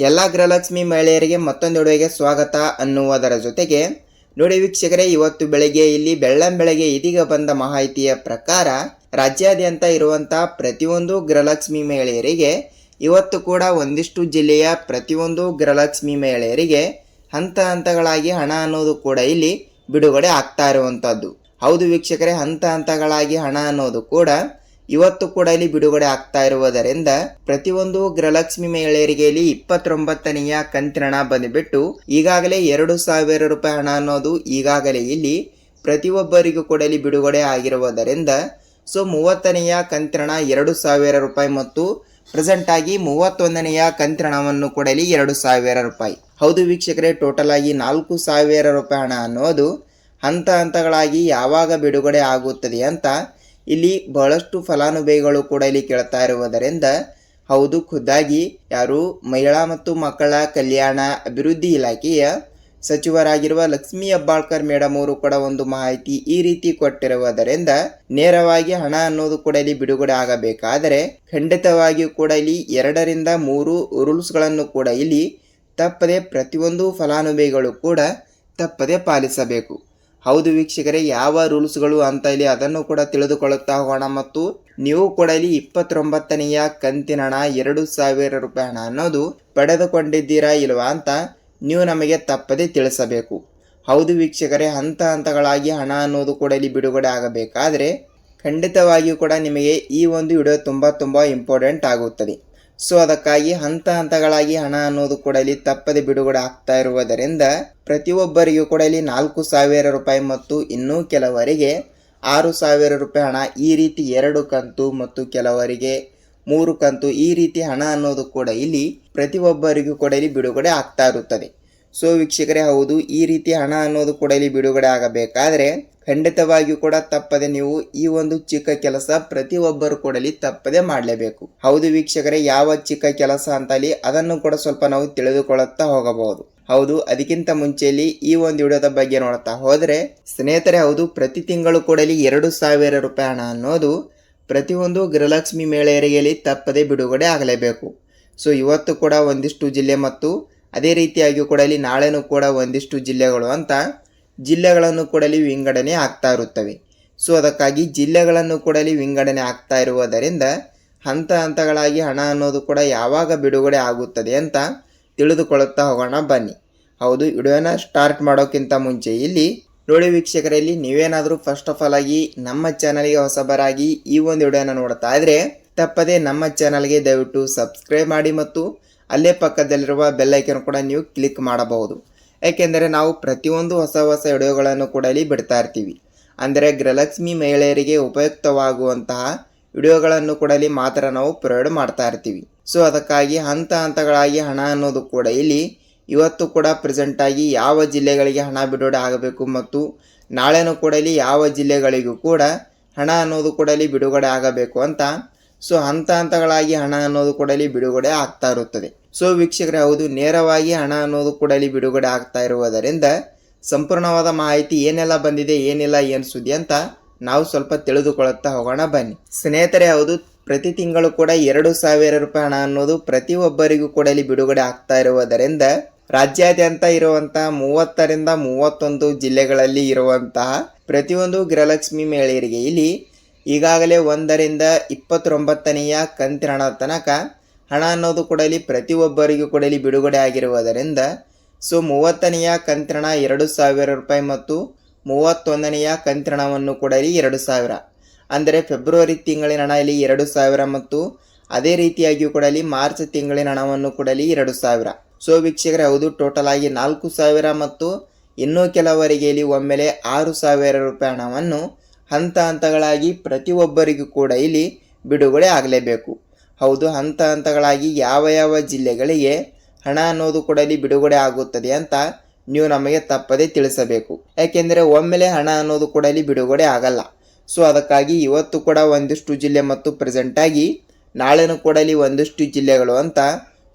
ಎಲ್ಲ ಗೃಹಲಕ್ಷ್ಮಿ ಮಹಿಳೆಯರಿಗೆ ಮತ್ತೊಂದು ವಿಡಿಯೋಗೆ ಸ್ವಾಗತ ಅನ್ನುವುದರ ಜೊತೆಗೆ ನೋಡಿ ವೀಕ್ಷಕರೇ, ಇವತ್ತು ಬೆಳಗ್ಗೆ ಇಲ್ಲಿ ಬೆಳ್ಳಂಬೆಳಗ್ಗೆ ಇದೀಗ ಬಂದ ಮಾಹಿತಿಯ ಪ್ರಕಾರ ರಾಜ್ಯಾದ್ಯಂತ ಇರುವಂತಹ ಪ್ರತಿಯೊಂದು ಗೃಹಲಕ್ಷ್ಮಿ ಮಹಿಳೆಯರಿಗೆ ಇವತ್ತು ಕೂಡ ಒಂದಿಷ್ಟು ಜಿಲ್ಲೆಯ ಪ್ರತಿಯೊಂದು ಗೃಹಲಕ್ಷ್ಮಿ ಮಹಿಳೆಯರಿಗೆ ಹಂತ ಹಂತಗಳಾಗಿ ಹಣ ಅನ್ನೋದು ಕೂಡ ಇಲ್ಲಿ ಬಿಡುಗಡೆ ಆಗ್ತಾ ಇರುವಂತದ್ದು. ಹೌದು ವೀಕ್ಷಕರೇ, ಹಂತ ಹಂತಗಳಾಗಿ ಹಣ ಅನ್ನೋದು ಕೂಡ ಇವತ್ತು ಕೂಡ ಇಲ್ಲಿ ಬಿಡುಗಡೆ ಆಗ್ತಾ ಇರುವುದರಿಂದ ಪ್ರತಿಯೊಂದು ಗೃಹಲಕ್ಷ್ಮಿ ಮಹಿಳೆಯರಿಗೆ ಇಲ್ಲಿ 29ನೆಯ ಕಂತಿನ ಹಣ ಬಂದುಬಿಟ್ಟು ಈಗಾಗಲೇ 2,000 ರೂಪಾಯಿ ಹಣ ಅನ್ನೋದು ಈಗಾಗಲೇ ಇಲ್ಲಿ ಪ್ರತಿಯೊಬ್ಬರಿಗೂ ಕೂಡ ಇಲ್ಲಿ ಬಿಡುಗಡೆ ಆಗಿರುವುದರಿಂದ 30ನೆಯ ಕಂತಿನ ಹಣ 2,000 ರೂಪಾಯಿ ಮತ್ತು ಪ್ರೆಸೆಂಟ್ ಆಗಿ 31ನೆಯ ಕಂತಿನ ಹಣವನ್ನು ಕೂಡ ಇಲ್ಲಿ 2,000 ರೂಪಾಯಿ. ಹೌದು ವೀಕ್ಷಕರೇ, ಟೋಟಲ್ ಆಗಿ 4,000 ರೂಪಾಯಿ ಹಣ ಅನ್ನೋದು ಹಂತ ಹಂತಗಳಾಗಿ ಯಾವಾಗ ಬಿಡುಗಡೆ ಆಗುತ್ತದೆ ಅಂತ ಇಲ್ಲಿ ಬಹಳಷ್ಟು ಫಲಾನುಭವಿಗಳು ಕೂಡ ಇಲ್ಲಿ ಕೇಳ್ತಾ ಇರುವುದರಿಂದ ಹೌದು, ಖುದ್ದಾಗಿ ಯಾರು ಮಹಿಳಾ ಮತ್ತು ಮಕ್ಕಳ ಕಲ್ಯಾಣ ಅಭಿವೃದ್ಧಿ ಇಲಾಖೆಯ ಸಚಿವರಾಗಿರುವ ಲಕ್ಷ್ಮೀ ಹೆಬ್ಬಾಳ್ಕರ್ ಮೇಡಮ್ ಅವರು ಕೂಡ ಒಂದು ಮಾಹಿತಿ ಈ ರೀತಿ ಕೊಟ್ಟಿರುವುದರಿಂದ ನೇರವಾಗಿ ಹಣ ಅನ್ನೋದು ಕೂಡ ಇಲ್ಲಿ ಬಿಡುಗಡೆ ಆಗಬೇಕಾದರೆ ಖಂಡಿತವಾಗಿಯೂ ಕೂಡ ಇಲ್ಲಿ 2 ರಿಂದ 3 ರೂಲ್ಸ್ಗಳನ್ನು ಕೂಡ ಇಲ್ಲಿ ತಪ್ಪದೆ ಪ್ರತಿಯೊಂದು ಫಲಾನುಭವಿಗಳು ಕೂಡ ತಪ್ಪದೆ ಪಾಲಿಸಬೇಕು. ಹೌದು ವೀಕ್ಷಕರೇ, ಯಾವ ರೂಲ್ಸ್ಗಳು ಅಂತ ಇಲ್ಲಿ ಅದನ್ನು ಕೂಡ ತಿಳಿದುಕೊಳ್ಳುತ್ತಾ ಹೋಗೋಣ ಮತ್ತು ನೀವು ಕೂಡ ಇಲ್ಲಿ 29ನೆಯ ಕಂತಿನ ಹಣ 2,000 ರೂಪಾಯಿ ಹಣ ಅನ್ನೋದು ಪಡೆದುಕೊಂಡಿದ್ದೀರಾ ಇಲ್ವಾ ಅಂತ ನೀವು ನಮಗೆ ತಪ್ಪದೆ ತಿಳಿಸಬೇಕು. ಹೌದು ವೀಕ್ಷಕರೇ, ಹಂತ ಹಂತಗಳಾಗಿ ಹಣ ಅನ್ನೋದು ಕೂಡ ಇಲ್ಲಿ ಬಿಡುಗಡೆ ಆಗಬೇಕಾದ್ರೆ ಖಂಡಿತವಾಗಿಯೂ ಕೂಡ ನಿಮಗೆ ಈ ಒಂದು ವಿಡಿಯೋ ತುಂಬ ಇಂಪಾರ್ಟೆಂಟ್ ಆಗುತ್ತದೆ. ಸೊ ಅದಕ್ಕಾಗಿ ಹಂತ ಹಂತಗಳಾಗಿ ಹಣ ಅನ್ನೋದು ಕೂಡ ಇಲ್ಲಿ ತಪ್ಪದೆ ಬಿಡುಗಡೆ ಆಗ್ತಾ ಇರುವುದರಿಂದ ಪ್ರತಿಯೊಬ್ಬರಿಗೂ ಕೂಡ ಇಲ್ಲಿ 4,000 ರೂಪಾಯಿ ಮತ್ತು ಇನ್ನೂ ಕೆಲವರಿಗೆ 6,000 ರೂಪಾಯಿ ಹಣ ಈ ರೀತಿ 2 ಕಂತು ಮತ್ತು ಕೆಲವರಿಗೆ 3 ಕಂತು ಈ ರೀತಿ ಹಣ ಅನ್ನೋದು ಕೂಡ ಇಲ್ಲಿ ಪ್ರತಿಯೊಬ್ಬರಿಗೂ ಕೂಡ ಇಲ್ಲಿ ಬಿಡುಗಡೆ ಆಗ್ತಾ ಇರುತ್ತದೆ. ಸೊ ವೀಕ್ಷಕರೇ, ಹೌದು, ಈ ರೀತಿ ಹಣ ಅನ್ನೋದು ಕೂಡ ಇಲ್ಲಿ ಬಿಡುಗಡೆ ಆಗಬೇಕಾದ್ರೆ ಖಂಡಿತವಾಗಿಯೂ ಕೂಡ ತಪ್ಪದೆ ನೀವು ಈ ಒಂದು ಚಿಕ್ಕ ಕೆಲಸ ಪ್ರತಿಯೊಬ್ಬರು ಕೂಡ ಇಲ್ಲಿ ತಪ್ಪದೆ ಮಾಡಲೇಬೇಕು. ಹೌದು ವೀಕ್ಷಕರೇ, ಯಾವ ಚಿಕ್ಕ ಕೆಲಸ ಅಂತಲ್ಲಿ ಅದನ್ನು ಕೂಡ ಸ್ವಲ್ಪ ನಾವು ತಿಳಿದುಕೊಳ್ಳುತ್ತಾ ಹೋಗಬಹುದು. ಹೌದು, ಅದಕ್ಕಿಂತ ಮುಂಚೆಯಲ್ಲಿ ಈ ಒಂದು ವಿಡಿಯೋದ ಬಗ್ಗೆ ನೋಡ್ತಾ ಹೋದ್ರೆ ಸ್ನೇಹಿತರೆ, ಹೌದು, ಪ್ರತಿ ತಿಂಗಳು ಕೂಡ ಇಲ್ಲಿ 2,000 ರೂಪಾಯಿ ಹಣ ಅನ್ನೋದು ಪ್ರತಿಯೊಂದು ಗೃಹಲಕ್ಷ್ಮಿ ಮಹಿಳೆಯರಿಗೆ ಇಲ್ಲಿ ತಪ್ಪದೆ ಬಿಡುಗಡೆ ಆಗಲೇಬೇಕು. ಸೊ ಇವತ್ತು ಕೂಡ ಒಂದಿಷ್ಟು ಜಿಲ್ಲೆ ಮತ್ತು ಅದೇ ರೀತಿಯಾಗಿ ಕೂಡ ಇಲ್ಲಿ ನಾಳೆನೂ ಕೂಡ ಒಂದಿಷ್ಟು ಜಿಲ್ಲೆಗಳು ಅಂತ ಜಿಲ್ಲೆಗಳನ್ನು ಕೂಡ ಇಲ್ಲಿ ವಿಂಗಡಣೆ ಆಗ್ತಾ ಇರುತ್ತವೆ. ಸೊ ಅದಕ್ಕಾಗಿ ಜಿಲ್ಲೆಗಳನ್ನು ಕೂಡ ಇಲ್ಲಿ ವಿಂಗಡಣೆ ಆಗ್ತಾ ಇರುವುದರಿಂದ ಹಂತ ಹಂತಗಳಾಗಿ ಹಣ ಅನ್ನೋದು ಕೂಡ ಯಾವಾಗ ಬಿಡುಗಡೆ ಆಗುತ್ತದೆ ಅಂತ ತಿಳಿದುಕೊಳ್ಳುತ್ತಾ ಹೋಗೋಣ ಬನ್ನಿ. ಹೌದು, ವಿಡಿಯೋನ ಸ್ಟಾರ್ಟ್ ಮಾಡೋಕ್ಕಿಂತ ಮುಂಚೆ ಇಲ್ಲಿ ನೋಡಿ ವೀಕ್ಷಕರಲ್ಲಿ, ನೀವೇನಾದರೂ ಫಸ್ಟ್ ಆಫ್ ಆಲ್ ಆಗಿ ನಮ್ಮ ಚಾನಲ್ಗೆ ಹೊಸಬರಾಗಿ ಈ ಒಂದು ವಿಡಿಯೋನ ನೋಡ್ತಾ ಇದ್ರೆ ತಪ್ಪದೆ ನಮ್ಮ ಚಾನಲ್ಗೆ ದಯವಿಟ್ಟು ಸಬ್ಸ್ಕ್ರೈಬ್ ಮಾಡಿ ಮತ್ತು ಅಲ್ಲೇ ಪಕ್ಕದಲ್ಲಿರುವ ಬೆಲ್ ಐಕನ್ ಕೂಡ ನೀವು ಕ್ಲಿಕ್ ಮಾಡಬಹುದು. ಯಾಕೆಂದರೆ ನಾವು ಪ್ರತಿಯೊಂದು ಹೊಸ ವಿಡಿಯೋಗಳನ್ನು ಕೂಡ ಇಲ್ಲಿ ಬಿಡ್ತಾ ಇರ್ತೀವಿ. ಅಂದರೆ ಗೃಹಲಕ್ಷ್ಮಿ ಮಹಿಳೆಯರಿಗೆ ಉಪಯುಕ್ತವಾಗುವಂತಹ ವಿಡಿಯೋಗಳನ್ನು ಕೂಡ ಇಲ್ಲಿ ಮಾತ್ರ ನಾವು ಪ್ರೊವೈಡ್ ಮಾಡ್ತಾ ಇರ್ತೀವಿ. ಸೊ ಅದಕ್ಕಾಗಿ ಹಂತ ಹಂತಗಳಾಗಿ ಹಣ ಅನ್ನೋದು ಕೂಡ ಇಲ್ಲಿ ಇವತ್ತು ಕೂಡ ಪ್ರೆಸೆಂಟ್ ಆಗಿ ಯಾವ ಜಿಲ್ಲೆಗಳಿಗೆ ಹಣ ಬಿಡುಗಡೆ ಆಗಬೇಕು ಮತ್ತು ನಾಳೆನೂ ಕೂಡ ಇಲ್ಲಿ ಯಾವ ಜಿಲ್ಲೆಗಳಿಗೂ ಕೂಡ ಹಣ ಅನ್ನೋದು ಕೂಡ ಇಲ್ಲಿ ಬಿಡುಗಡೆ ಆಗಬೇಕು ಅಂತ ಸೊ ಹಂತ ಹಂತಗಳಾಗಿ ಹಣ ಅನ್ನೋದು ಕೂಡ ಇಲ್ಲಿ ಬಿಡುಗಡೆ ಆಗ್ತಾ ಇರುತ್ತದೆ. ಸೊ ವೀಕ್ಷಕರೇ, ಹೌದು, ನೇರವಾಗಿ ಹಣ ಅನ್ನೋದು ಕೂಡ ಇಲ್ಲಿ ಬಿಡುಗಡೆ ಆಗ್ತಾ ಇರುವುದರಿಂದ ಸಂಪೂರ್ಣವಾದ ಮಾಹಿತಿ ಏನೆಲ್ಲ ಬಂದಿದೆ, ಏನಿಲ್ಲ, ಏನು ಸುದ್ದಿ ಅಂತ ನಾವು ಸ್ವಲ್ಪ ತಿಳಿದುಕೊಳ್ಳುತ್ತಾ ಹೋಗೋಣ ಬನ್ನಿ. ಸ್ನೇಹಿತರೆ, ಹೌದು, ಪ್ರತಿ ತಿಂಗಳು ಕೂಡ 2,000 ರೂಪಾಯಿ ಹಣ ಅನ್ನೋದು ಪ್ರತಿಯೊಬ್ಬರಿಗೂ ಕೂಡ ಇಲ್ಲಿ ಬಿಡುಗಡೆ ಆಗ್ತಾ ಇರುವುದರಿಂದ ರಾಜ್ಯಾದ್ಯಂತ ಇರುವಂತಹ 30 ರಿಂದ 31 ಜಿಲ್ಲೆಗಳಲ್ಲಿ ಇರುವಂತಹ ಪ್ರತಿಯೊಂದು ಗೃಹಲಕ್ಷ್ಮಿ ಮಹಿಳೆಯರಿಗೆ ಇಲ್ಲಿ ಈಗಾಗಲೇ 1 ರಿಂದ 29ನೆಯ ಕಂತಿನ ಹಣ ತನಕ ಹಣ ಅನ್ನೋದು ಕೂಡ ಇಲ್ಲಿ ಪ್ರತಿಯೊಬ್ಬರಿಗೂ ಕೂಡ ಇಲ್ಲಿ ಬಿಡುಗಡೆ ಆಗಿರುವುದರಿಂದ 30ನೆಯ ಕಂತಿನ ಹಣ 2,000 ರೂಪಾಯಿ ಮತ್ತು 31ನೆಯ ಕಂತಿನ ಹಣವನ್ನು ಕೂಡ ಇಲ್ಲಿ 2,000, ಅಂದರೆ ಫೆಬ್ರವರಿ ತಿಂಗಳಿನ ಹಣ ಇಲ್ಲಿ 2,000 ಮತ್ತು ಅದೇ ರೀತಿಯಾಗಿಯೂ ಕೂಡ ಇಲ್ಲಿ ಮಾರ್ಚ್ ತಿಂಗಳಿನ ಹಣವನ್ನು ಕೂಡ ಇಲ್ಲಿ 2,000. ಸೊ ವೀಕ್ಷಕರೇ, ಹೌದು, ಟೋಟಲ್ ಆಗಿ 4,000 ಮತ್ತು ಇನ್ನೂ ಕೆಲವರಿಗೆ ಇಲ್ಲಿ ಒಮ್ಮೆಲೆ 6,000 ರೂಪಾಯಿ ಹಣವನ್ನು ಹಂತ ಹಂತಗಳಾಗಿ ಪ್ರತಿಯೊಬ್ಬರಿಗೂ ಕೂಡ ಇಲ್ಲಿ ಬಿಡುಗಡೆ ಆಗಲೇಬೇಕು. ಹೌದು, ಹಂತ ಹಂತಗಳಾಗಿ ಯಾವ ಜಿಲ್ಲೆಗಳಿಗೆ ಹಣ ಅನ್ನೋದು ಕೂಡ ಇಲ್ಲಿ ಬಿಡುಗಡೆ ಆಗುತ್ತದೆ ಅಂತ ನೀವು ನಮಗೆ ತಪ್ಪದೇ ತಿಳಿಸಬೇಕು. ಯಾಕೆಂದರೆ ಒಮ್ಮೆಲೆ ಹಣ ಅನ್ನೋದು ಕೂಡ ಇಲ್ಲಿ ಬಿಡುಗಡೆ ಆಗಲ್ಲ. ಸೊ ಅದಕ್ಕಾಗಿ ಇವತ್ತು ಕೂಡ ಒಂದಿಷ್ಟು ಜಿಲ್ಲೆ ಮತ್ತು ಪ್ರೆಸೆಂಟ್ ಆಗಿ ನಾಳೆನೂ ಕೂಡ ಇಲ್ಲಿ ಒಂದಿಷ್ಟು ಜಿಲ್ಲೆಗಳು ಅಂತ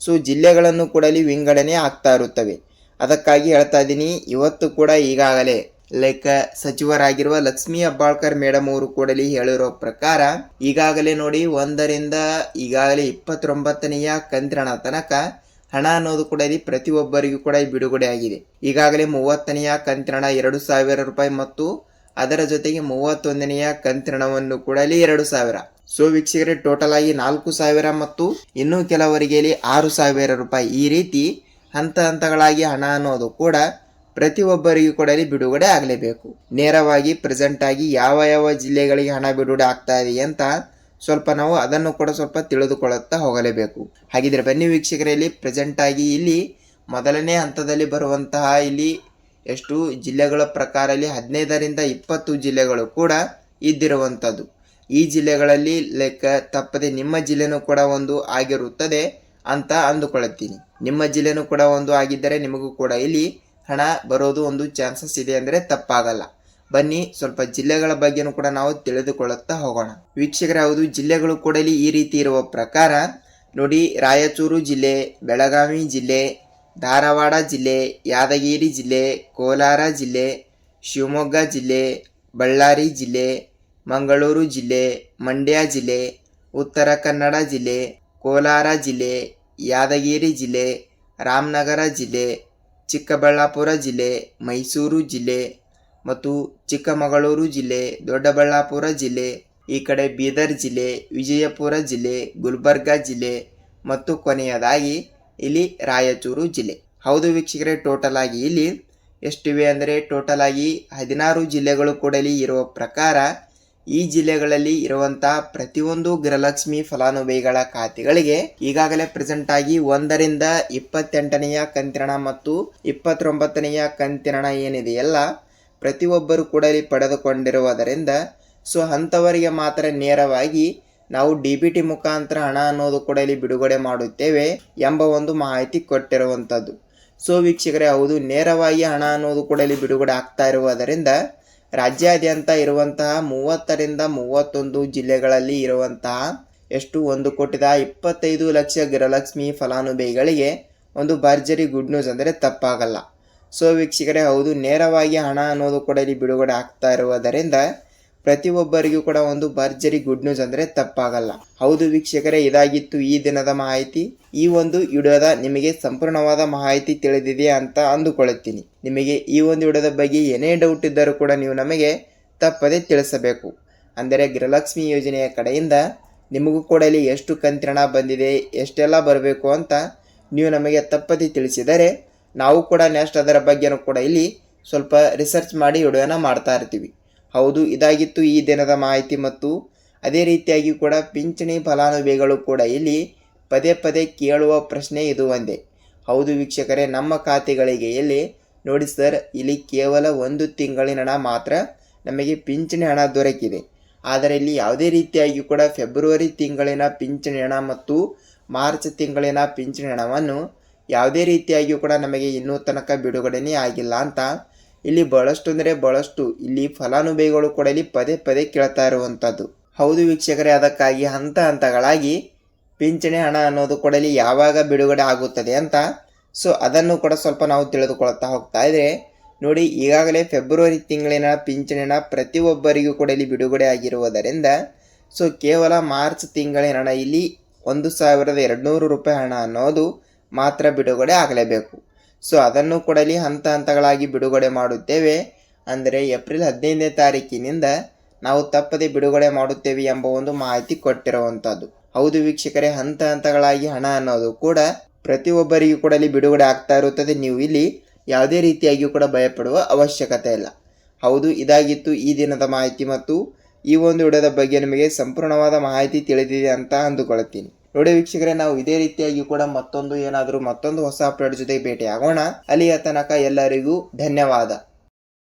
ಸೊ ಜಿಲ್ಲೆಗಳನ್ನು ಕೂಡ ಇಲ್ಲಿ ವಿಂಗಡಣೆ ಆಗ್ತಾ ಇರುತ್ತವೆ. ಅದಕ್ಕಾಗಿ ಹೇಳ್ತಾ ಇದ್ದೀನಿ, ಇವತ್ತು ಕೂಡ ಈಗಾಗಲೇ ಲೈಕ್ ಸಚಿವರಾಗಿರುವ ಲಕ್ಷ್ಮೀ ಹೆಬ್ಬಾಳ್ಕರ್ ಮೇಡಮ್ ಅವರು ಕೂಡ ಹೇಳಿರೋ ಪ್ರಕಾರ ಈಗಾಗಲೇ ನೋಡಿ 1 ರಿಂದ ಈಗಾಗಲೇ 29ನೆಯ ಕಂತಿನ ತನಕ ಹಣ ಅನ್ನೋದು ಕೂಡ ಇಲ್ಲಿ ಪ್ರತಿಯೊಬ್ಬರಿಗೂ ಕೂಡ ಬಿಡುಗಡೆ ಆಗಿದೆ. ಈಗಾಗಲೇ 30ನೆಯ ಕಂತಿನ ಹಣ 2,000 ರೂಪಾಯಿ ಮತ್ತು ಅದರ ಜೊತೆಗೆ 31ನೆಯ ಕಂತಿನವನ್ನು ಕೂಡ ಇಲ್ಲಿ 2,000. ಸೊ ವೀಕ್ಷಕರೇ, ಟೋಟಲ್ ಆಗಿ 4,000 ಮತ್ತು ಇನ್ನೂ ಕೆಲವರಿಗೆ ಇಲ್ಲಿ 6,000 ರೂಪಾಯಿ. ಈ ರೀತಿ ಹಂತ ಹಂತಗಳಾಗಿ ಹಣ ಅನ್ನೋದು ಕೂಡ ಪ್ರತಿಯೊಬ್ಬರಿಗೂ ಕೂಡ ಇಲ್ಲಿ ಬಿಡುಗಡೆ ಆಗಲೇಬೇಕು. ನೇರವಾಗಿ ಪ್ರೆಸೆಂಟ್ ಆಗಿ ಯಾವ ಯಾವ ಜಿಲ್ಲೆಗಳಿಗೆ ಹಣ ಬಿಡುಗಡೆ ಆಗ್ತಾ ಇದೆ ಅಂತ ಸ್ವಲ್ಪ ನಾವು ಅದನ್ನು ಕೂಡ ಸ್ವಲ್ಪ ತಿಳಿದುಕೊಳ್ಳುತ್ತಾ ಹೋಗಲೇಬೇಕು. ಹಾಗಿದ್ರೆ ಬನ್ನಿ ವೀಕ್ಷಕರಲ್ಲಿ, ಪ್ರೆಸೆಂಟ್ ಆಗಿ ಇಲ್ಲಿ ಮೊದಲನೇ ಹಂತದಲ್ಲಿ ಬರುವಂತಹ ಇಲ್ಲಿ ಎಷ್ಟು ಜಿಲ್ಲೆಗಳ ಪ್ರಕಾರ ಇಲ್ಲಿ 15ರಿಂದ 20 ಜಿಲ್ಲೆಗಳು ಕೂಡ ಇದ್ದಿರುವಂಥದ್ದು. ಈ ಜಿಲ್ಲೆಗಳಲ್ಲಿ ಲೆಕ್ಕ ತಪ್ಪದೆ ನಿಮ್ಮ ಜಿಲ್ಲೆನೂ ಕೂಡ ಒಂದು ಆಗಿರುತ್ತದೆ ಅಂತ ಅಂದುಕೊಳ್ಳುತ್ತೀನಿ. ನಿಮ್ಮ ಜಿಲ್ಲೆನೂ ಕೂಡ ಒಂದು ಆಗಿದ್ದರೆ ನಿಮಗೂ ಕೂಡ ಇಲ್ಲಿ ಹಣ ಬರೋದು ಒಂದು ಚಾನ್ಸಸ್ ಇದೆ ಅಂದರೆ ತಪ್ಪಾಗಲ್ಲ. ಬನ್ನಿ ಸ್ವಲ್ಪ ಜಿಲ್ಲೆಗಳ ಬಗ್ಗೆನೂ ಕೂಡ ನಾವು ತಿಳಿದುಕೊಳ್ಳುತ್ತಾ ಹೋಗೋಣ. ವೀಕ್ಷಕರೇ, ಹೌದು, ಜಿಲ್ಲೆಗಳು ಕೂಡ ಇಲ್ಲಿ ಈ ರೀತಿ ಇರುವ ಪ್ರಕಾರ ನೋಡಿ. ರಾಯಚೂರು ಜಿಲ್ಲೆ, ಬೆಳಗಾವಿ ಜಿಲ್ಲೆ, ಧಾರವಾಡ ಜಿಲ್ಲೆ, ಯಾದಗಿರಿ ಜಿಲ್ಲೆ, ಕೋಲಾರ ಜಿಲ್ಲೆ, ಶಿವಮೊಗ್ಗ ಜಿಲ್ಲೆ, ಬಳ್ಳಾರಿ ಜಿಲ್ಲೆ, ಮಂಗಳೂರು ಜಿಲ್ಲೆ, ಮಂಡ್ಯ ಜಿಲ್ಲೆ, ಉತ್ತರ ಕನ್ನಡ ಜಿಲ್ಲೆ, ಕೋಲಾರ ಜಿಲ್ಲೆ, ಯಾದಗಿರಿ ಜಿಲ್ಲೆ, ರಾಮನಗರ ಜಿಲ್ಲೆ, ಚಿಕ್ಕಬಳ್ಳಾಪುರ ಜಿಲ್ಲೆ, ಮೈಸೂರು ಜಿಲ್ಲೆ ಮತ್ತು ಚಿಕ್ಕಮಗಳೂರು ಜಿಲ್ಲೆ, ದೊಡ್ಡಬಳ್ಳಾಪುರ ಜಿಲ್ಲೆ, ಈ ಕಡೆ ಬೀದರ್ ಜಿಲ್ಲೆ, ವಿಜಯಪುರ ಜಿಲ್ಲೆ, ಗುಲ್ಬರ್ಗ ಜಿಲ್ಲೆ ಮತ್ತು ಕೊನೆಯದಾಗಿ ಇಲ್ಲಿ ರಾಯಚೂರು ಜಿಲ್ಲೆ. ಹೌದು ವೀಕ್ಷಕರೇ, ಟೋಟಲ್ ಆಗಿ ಇಲ್ಲಿ ಎಷ್ಟಿವೆ ಅಂದರೆ ಟೋಟಲ್ ಆಗಿ 16 ಜಿಲ್ಲೆಗಳು ಕೂಡ ಇಲ್ಲಿ ಇರುವ ಪ್ರಕಾರ ಈ ಜಿಲ್ಲೆಗಳಲ್ಲಿ ಇರುವಂತಹ ಪ್ರತಿಯೊಂದು ಗೃಹಲಕ್ಷ್ಮಿ ಫಲಾನುಭವಿಗಳ ಖಾತೆಗಳಿಗೆ ಈಗಾಗಲೇ ಪ್ರೆಸೆಂಟ್ ಆಗಿ 1ರಿಂದ 28ನೆಯ ಕಂತಿನ ಮತ್ತು 29ನೆಯ ಕಂತಿನ ಏನಿದೆಯಲ್ಲ ಪ್ರತಿಯೊಬ್ಬರು ಕೂಡ ಇಲ್ಲಿ ಪಡೆದುಕೊಂಡಿರುವುದರಿಂದ ಸೊ ಅಂಥವರಿಗೆ ಮಾತ್ರ ನೇರವಾಗಿ ನಾವು DBT ಮುಖಾಂತರ ಹಣ ಅನ್ನೋದು ಕೂಡ ಇಲ್ಲಿ ಬಿಡುಗಡೆ ಮಾಡುತ್ತೇವೆ ಎಂಬ ಒಂದು ಮಾಹಿತಿ ಕೊಟ್ಟಿರುವಂಥದ್ದು. ಸೊ ವೀಕ್ಷಕರೇ, ಹೌದು, ನೇರವಾಗಿ ಹಣ ಅನ್ನೋದು ಕೂಡ ಇಲ್ಲಿ ಬಿಡುಗಡೆ ಆಗ್ತಾ ಇರುವುದರಿಂದ ರಾಜ್ಯಾದ್ಯಂತ ಇರುವಂತಹ 30ರಿಂದ 31 ಜಿಲ್ಲೆಗಳಲ್ಲಿ ಇರುವಂತಹ ಎಷ್ಟು 1,25,00,000 ಗೃಹಲಕ್ಷ್ಮಿ ಫಲಾನುಭವಿಗಳಿಗೆ ಒಂದು ಭರ್ಜರಿ ಗುಡ್ ನ್ಯೂಸ್ ಅಂದರೆ ತಪ್ಪಾಗಲ್ಲ. ಸೊ ವೀಕ್ಷಕರೇ, ಹೌದು, ನೇರವಾಗಿ ಹಣ ಅನ್ನೋದು ಕೂಡ ಇಲ್ಲಿ ಬಿಡುಗಡೆ ಆಗ್ತಾ ಇರುವುದರಿಂದ ಪ್ರತಿಯೊಬ್ಬರಿಗೂ ಕೂಡ ಒಂದು ಭರ್ಜರಿ ಗುಡ್ ನ್ಯೂಸ್ ಅಂದರೆ ತಪ್ಪಾಗಲ್ಲ. ಹೌದು ವೀಕ್ಷಕರೇ, ಇದಾಗಿತ್ತು ಈ ದಿನದ ಮಾಹಿತಿ. ಈ ಒಂದು ವಿಡಿಯೋದ ನಿಮಗೆ ಸಂಪೂರ್ಣವಾದ ಮಾಹಿತಿ ತಿಳಿದಿದೆ ಅಂತ ಅಂದುಕೊಳ್ಳುತ್ತೀನಿ. ನಿಮಗೆ ಈ ಒಂದು ವಿಡಿಯೋದ ಬಗ್ಗೆ ಏನೇ ಡೌಟ್ ಇದ್ದರೂ ಕೂಡ ನೀವು ನಮಗೆ ತಪ್ಪದೆ ತಿಳಿಸಬೇಕು. ಅಂದರೆ ಗೃಹಲಕ್ಷ್ಮಿ ಯೋಜನೆಯ ಕಡೆಯಿಂದ ನಿಮಗೂ ಕೂಡ ಇಲ್ಲಿ ಎಷ್ಟು ಕಂತಿನ ಬಂದಿದೆ, ಎಷ್ಟೆಲ್ಲ ಬರಬೇಕು ಅಂತ ನೀವು ನಮಗೆ ತಪ್ಪದೆ ತಿಳಿಸಿದರೆ ನಾವು ಕೂಡ ನೆಕ್ಸ್ಟ್ ಅದರ ಬಗ್ಗೆನೂ ಕೂಡ ಇಲ್ಲಿ ಸ್ವಲ್ಪ ರಿಸರ್ಚ್ ಮಾಡಿ ವಿಡಿಯೋನ ಮಾಡ್ತಾ ಇರ್ತೀವಿ. ಹೌದು, ಇದಾಗಿತ್ತು ಈ ದಿನದ ಮಾಹಿತಿ. ಮತ್ತು ಅದೇ ರೀತಿಯಾಗಿ ಕೂಡ ಪಿಂಚಣಿ ಫಲಾನುಭವಿಗಳು ಕೂಡ ಇಲ್ಲಿ ಪದೇ ಪದೇ ಕೇಳುವ ಪ್ರಶ್ನೆ ಇದು ಒಂದೇ. ಹೌದು ವೀಕ್ಷಕರೇ, ನಮ್ಮ ಖಾತೆಗಳಿಗೆ ಇಲ್ಲಿ ನೋಡಿ ಸರ್, ಇಲ್ಲಿ ಕೇವಲ 1 ತಿಂಗಳಿನ ಹಣ ಮಾತ್ರ ನಮಗೆ ಪಿಂಚಣಿ ಹಣ ದೊರಕಿದೆ. ಆದರೆ ಇಲ್ಲಿ ಯಾವುದೇ ರೀತಿಯಾಗಿ ಕೂಡ ಫೆಬ್ರವರಿ ತಿಂಗಳಿನ ಪಿಂಚಣಿ ಹಣ ಮತ್ತು ಮಾರ್ಚ್ ತಿಂಗಳಿನ ಪಿಂಚಣಿ ಹಣವನ್ನು ಯಾವುದೇ ರೀತಿಯಾಗಿಯೂ ಕೂಡ ನಮಗೆ ಇನ್ನೂ ತನಕ ಬಿಡುಗಡೆನೇ ಆಗಿಲ್ಲ ಅಂತ ಇಲ್ಲಿ ಬಹಳಷ್ಟು ಇಲ್ಲಿ ಫಲಾನುಭವಿಗಳು ಕೂಡ ಇಲ್ಲಿ ಪದೇ ಪದೇ ಕೇಳ್ತಾ ಇರುವಂಥದ್ದು. ಹೌದು ವೀಕ್ಷಕರೇ, ಅದಕ್ಕಾಗಿ ಹಂತ ಹಂತಗಳಾಗಿ ಪಿಂಚಣಿ ಹಣ ಅನ್ನೋದು ಕೂಡ ಇಲ್ಲಿ ಯಾವಾಗ ಬಿಡುಗಡೆ ಆಗುತ್ತದೆ ಅಂತ ಸೊ ಅದನ್ನು ಕೂಡ ಸ್ವಲ್ಪ ನಾವು ತಿಳಿದುಕೊಳ್ತಾ ಹೋಗ್ತಾ ಇದ್ರೆ ನೋಡಿ. ಈಗಾಗಲೇ ಫೆಬ್ರವರಿ ತಿಂಗಳಿನ ಪಿಂಚಣಿ ಹಣ ಪ್ರತಿಯೊಬ್ಬರಿಗೂ ಕೂಡ ಇಲ್ಲಿ ಬಿಡುಗಡೆ ಆಗಿರುವುದರಿಂದ ಸೊ ಕೇವಲ ಮಾರ್ಚ್ ತಿಂಗಳಿನ ಹಣ ಇಲ್ಲಿ 1,200 ರೂಪಾಯಿ ಹಣ ಅನ್ನೋದು ಮಾತ್ರ ಬಿಡುಗಡೆ ಆಗಲೇಬೇಕು. ಸೊ ಅದನ್ನು ಕೂಡ ಇಲ್ಲಿ ಹಂತ ಹಂತಗಳಾಗಿ ಬಿಡುಗಡೆ ಮಾಡುತ್ತೇವೆ. ಅಂದರೆ ಏಪ್ರಿಲ್ 15ನೇ ತಾರೀಕಿನಿಂದ ನಾವು ತಪ್ಪದೆ ಬಿಡುಗಡೆ ಮಾಡುತ್ತೇವೆ ಎಂಬ ಒಂದು ಮಾಹಿತಿ ಕೊಟ್ಟಿರುವಂಥದ್ದು. ಹೌದು ವೀಕ್ಷಕರೇ, ಹಂತ ಹಂತಗಳಾಗಿ ಹಣ ಅನ್ನೋದು ಕೂಡ ಪ್ರತಿಯೊಬ್ಬರಿಗೂ ಕೂಡ ಇಲ್ಲಿ ಬಿಡುಗಡೆ ಆಗ್ತಾ ಇರುತ್ತದೆ. ನೀವು ಇಲ್ಲಿ ಯಾವುದೇ ರೀತಿಯಾಗಿಯೂ ಕೂಡ ಭಯಪಡುವ ಅವಶ್ಯಕತೆ ಇಲ್ಲ. ಹೌದು, ಇದಾಗಿತ್ತು ಈ ದಿನದ ಮಾಹಿತಿ ಮತ್ತು ಈ ಒಂದು ವಿಡಿಯೋದ ಬಗ್ಗೆ ನಿಮಗೆ ಸಂಪೂರ್ಣವಾದ ಮಾಹಿತಿ ತಿಳಿದಿದೆ ಅಂತ ಅಂದುಕೊಳ್ಳುತ್ತೀನಿ. ನೋಡಿ ವೀಕ್ಷಕರೇ, ನಾವು ಇದೇ ರೀತಿಯಾಗಿ ಕೂಡ ಮತ್ತೊಂದು ಹೊಸ ಅಪ್ಡೇಟ್ ಜೊತೆ ಭೇಟಿ ಆಗೋಣ. ಅಲ್ಲಿಯ ತನಕ ಎಲ್ಲರಿಗೂ ಧನ್ಯವಾದ.